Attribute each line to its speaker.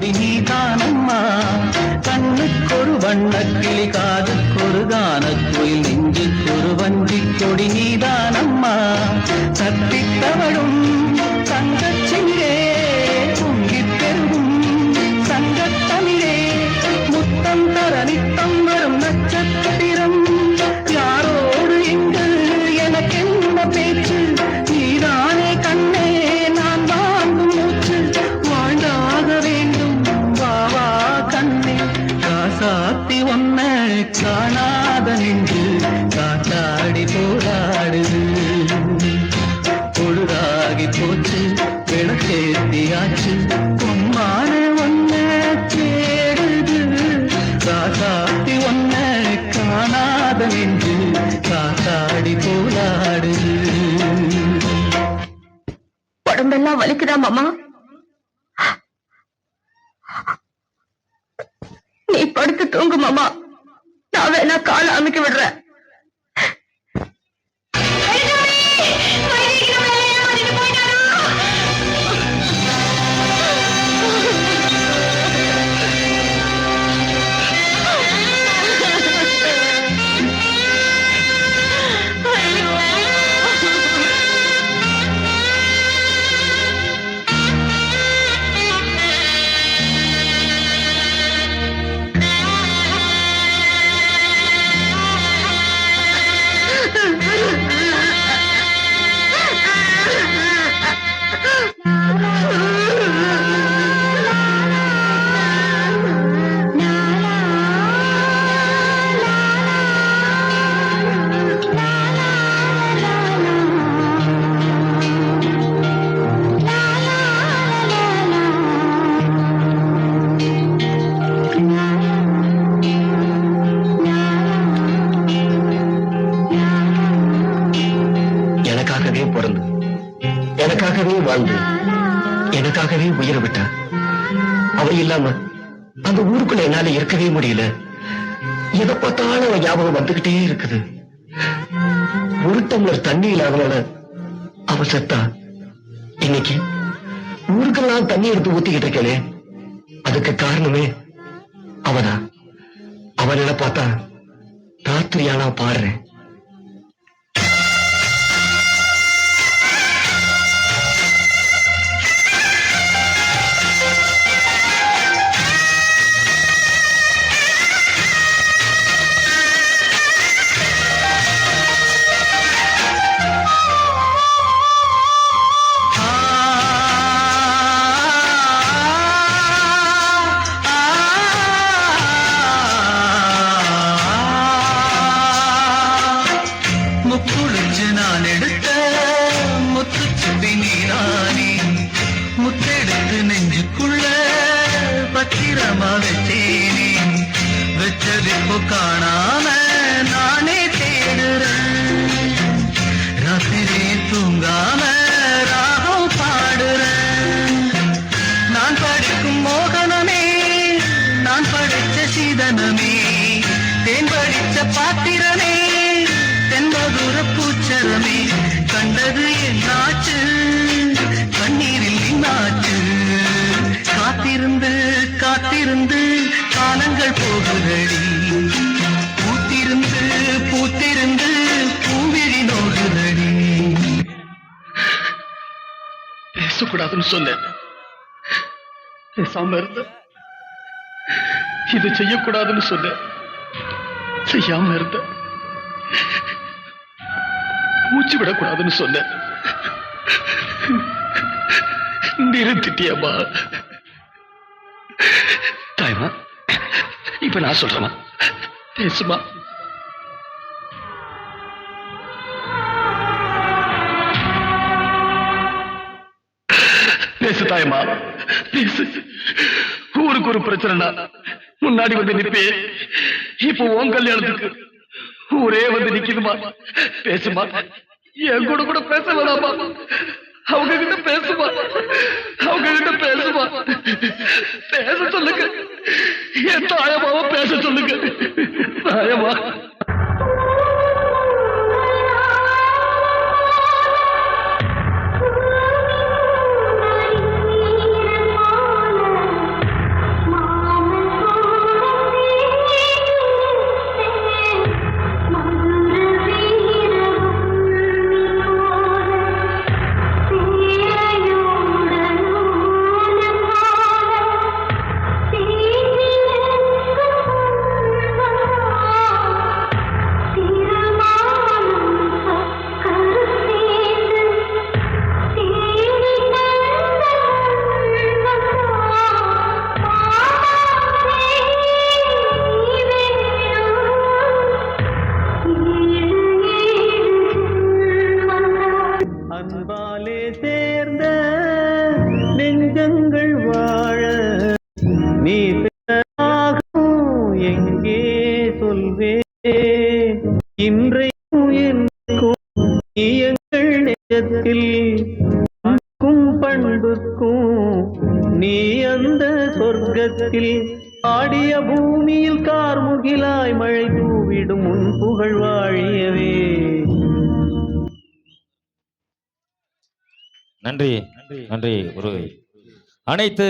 Speaker 1: கொடி நீதானம்மா கண்ணுக்கொரு வண்ணக்கிளி காதுக்கொரு கானக்குயில் நெஞ்சுக்கொரு வஞ்சி கொடி நீதானம்மா சத்தித்தவளும் தங்கச்சிமிழே பொங்கிப் பெருகும் சங்கத்தமிழே முத்தம் தர நித்தம் வரும் நட்சத்திரம் யாரோடு இங்கு எனக்கென்ன பேச்சு நீதானே கண்ணே நான் வாங்கும் மூச்சு வாழ்ந்தாக வேண்டும் வாவா கண்ணே காசாத்தி ஒன்ன காணாத நின்று காத்தாடி போராடுது பொழுதாகி போச்சு விளக்கேத்தியாச்சு பொம்மான ஒன்ன தேடுது காசாத்தி ஒன்ன காணாத நின்று காத்தாடி போராடுது.
Speaker 2: உடம்பெல்லாம் வலிக்குதா மாமா? நீ படுத்து தூங்கு மாமா, நான் வேணா காலை அமைக்க விடுறேன்.
Speaker 3: எனக்காகவே வாழ்ந்து எனக்காகவே உயிரை விட்டா அவ இல்லாம அந்த ஊருக்குள்ள என்னால இருக்கவே முடியல. எதை பார்த்தாலும் அவன் ஞாபகம் வந்துகிட்டே இருக்குது. ஒரு டம்ளர் தண்ணி இல்லாதனால அவ செத்தா. இன்னைக்கு ஊருக்கெல்லாம் தண்ணி எடுத்து ஊத்திக்கிட்டு இருக்கேனே, அதுக்கு காரணமே அவதான். அவனை பார்த்தா ராத்திரியானா பாடுறேன்.
Speaker 1: முக்குளிச்சு நான் எடுத்த முத்துச்சுப்பி நீரானே முத்தெடுத்து நெஞ்சுக்குள்ள பத்திரமா வச்சேனே வச்சதிப்போ காணாம நானே தேடுறேன். ராத்திரி தூங்காம ராகம் பாடுறேன். நான் படிக்கும் மோகனமே நான் படிச்ச சீதனமே தேன் படிச்ச பாத்திரமே தென்மதுர பூச்சரமே கண்டது என்னாச்சு கண்ணீரில் நின்னாச்சு. காத்திருந்து காத்திருந்து காலங்கள் போகுதடி பூத்திருந்து பூத்திருந்து பூவிழி நோகுதடி.
Speaker 3: பேசக்கூடாதுன்னு சொன்னேன், பேசாம இருந்த. இது செய்யக்கூடாதுன்னு சொன்னேன், செய்யாம இருந்த. மூச்சு விடக்கூடாதுன்னு சொன்ன, நிறுத்திட்டியம்மா. தாய்மா, இப்ப நான் சொல்றேமா, பேசுமா. பேசு தாயம்மா, பேசு. ஊருக்கு ஒரு பிரச்சனைனா முன்னாடி வந்து நிப்பே, இப்போ உன் கல்யாணத்துக்கு ஊரே வந்து நிக்குதுமா. பேசுமா, என் கூட கூட பேச வேணாமா. அவங்க கிட்ட பேசுமா, அவங்க கிட்ட பேசுமா. பேச சொல்லுங்க, என் தாயமாவ பேச சொல்லுங்க. தாயமா
Speaker 4: சொர்க்கத்தில் ஆடிய பூமியில் கார்முகிலாய் மழை தூவிடும் உன் புகழ் வாழியவே.
Speaker 5: நன்றி நன்றி குருவே. அனைத்து